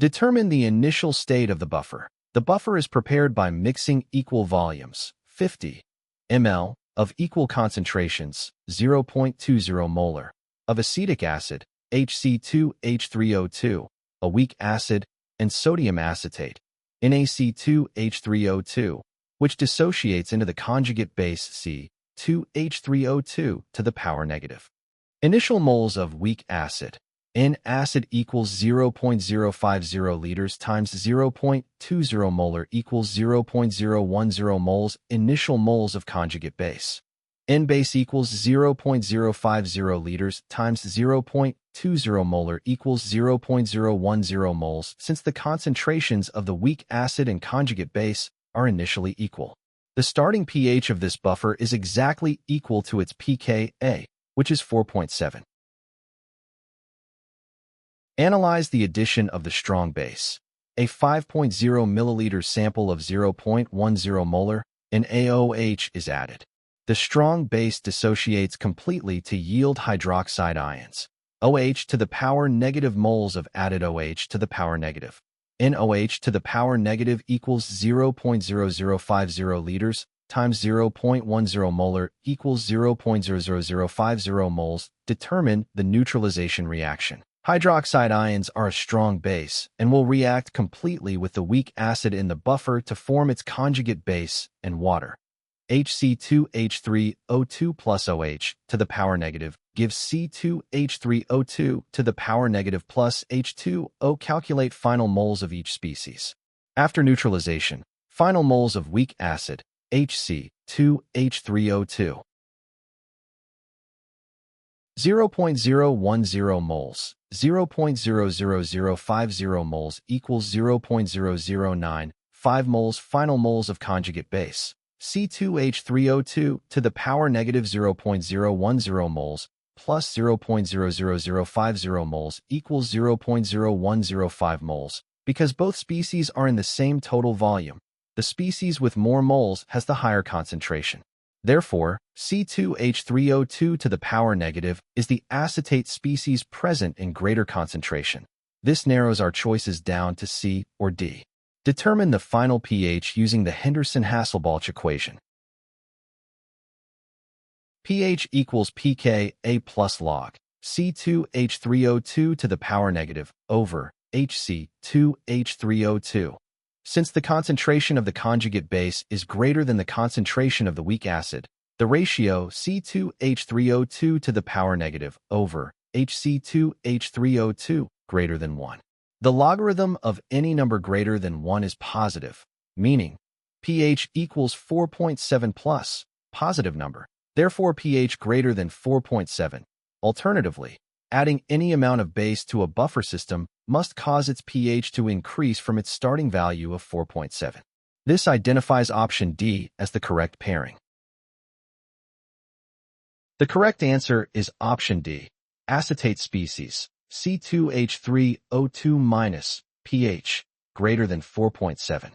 Determine the initial state of the buffer. The buffer is prepared by mixing equal volumes, 50 ml, of equal concentrations, 0.20 molar, of acetic acid, HC2H3O2, a weak acid, and sodium acetate, NaC2H3O2, which dissociates into the conjugate base C2H3O2 to the power negative. Initial moles of weak acid. N acid equals 0.050 liters times 0.20 molar equals 0.010 moles. Initial moles of conjugate base. N base equals 0.050 liters times 0.20 molar equals 0.010 moles since the concentrations of the weak acid and conjugate base are initially equal. The starting pH of this buffer is exactly equal to its pKa, which is 4.7. Analyze the addition of the strong base. A 5.0 milliliter sample of 0.10 molar in AOH is added. The strong base dissociates completely to yield hydroxide ions. OH to the power negative moles of added OH to the power negative. NOH to the power negative equals 0.0050 liters times 0.10 molar equals 0.00050 moles. Determine the neutralization reaction. Hydroxide ions are a strong base and will react completely with the weak acid in the buffer to form its conjugate base and water. HC2H3O2 plus OH to the power negative gives C2H3O2 to the power negative plus H2O. Calculate final moles of each species. After neutralization, final moles of weak acid, HC2H3O2. 0.010 moles, 0.00050 moles equals 0.0095 moles. Final moles of conjugate base. C2H3O2 to the power negative 0.010 moles plus 0.00050 moles equals 0.0105 moles. Because both species are in the same total volume, the species with more moles has the higher concentration. Therefore, C2H3O2 to the power negative is the acetate species present in greater concentration. This narrows our choices down to C or D. Determine the final pH using the Henderson-Hasselbalch equation. pH equals pKa plus log C2H3O2 to the power negative over HC2H3O2. Since the concentration of the conjugate base is greater than the concentration of the weak acid, the ratio C2H3O2 to the power negative over HC2H3O2 greater than 1. The logarithm of any number greater than 1 is positive, meaning pH equals 4.7 plus, positive number, therefore pH greater than 4.7. Alternatively, adding any amount of base to a buffer system must cause its pH to increase from its starting value of 4.7. This identifies option D as the correct pairing. The correct answer is option D, acetate species, C2H3O2- pH greater than 4.7.